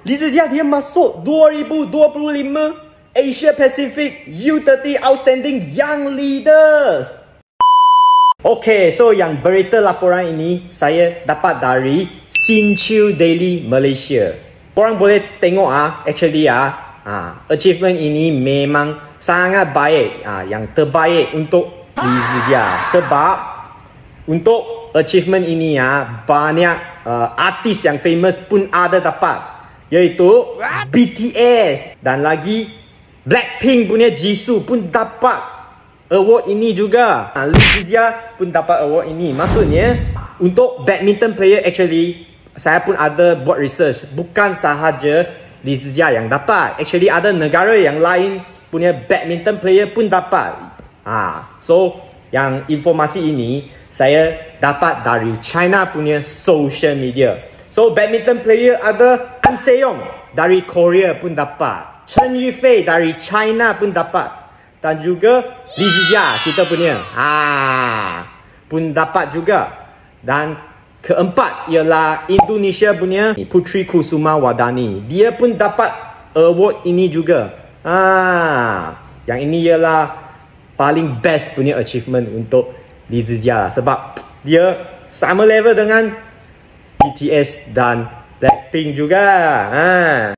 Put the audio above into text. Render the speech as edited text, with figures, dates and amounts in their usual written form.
Li Zijia dia masuk 2025 Asia Pacific U30 Outstanding Young Leaders. Okay, so yang berita laporan ini saya dapat dari Sinchu Daily Malaysia. Korang boleh tengok actually achievement ini memang sangat baik, yang terbaik untuk Li Zijia. Sebab untuk achievement ini banyak artis yang famous pun ada dapat, iaitu BTS dan lagi Blackpink punya Jisoo pun dapat award ini juga. Li Zijia pun dapat award ini. Maksudnya untuk badminton player, actually saya pun ada buat research, bukan sahaja Li Zijia yang dapat. Actually ada negara yang lain punya badminton player pun dapat. So yang informasi ini saya dapat dari China punya social media. So badminton player ada Han Se-yong dari Korea pun dapat, Chen Yufei dari China pun dapat, dan juga Li Zijia kita punya pun dapat juga. Dan keempat ialah Indonesia punya Putri Kusuma Wardani, dia pun dapat award ini juga. Yang ini ialah paling best punya achievement untuk Li Zijia, sebab dia sama level dengan BTS dan Blackpink juga.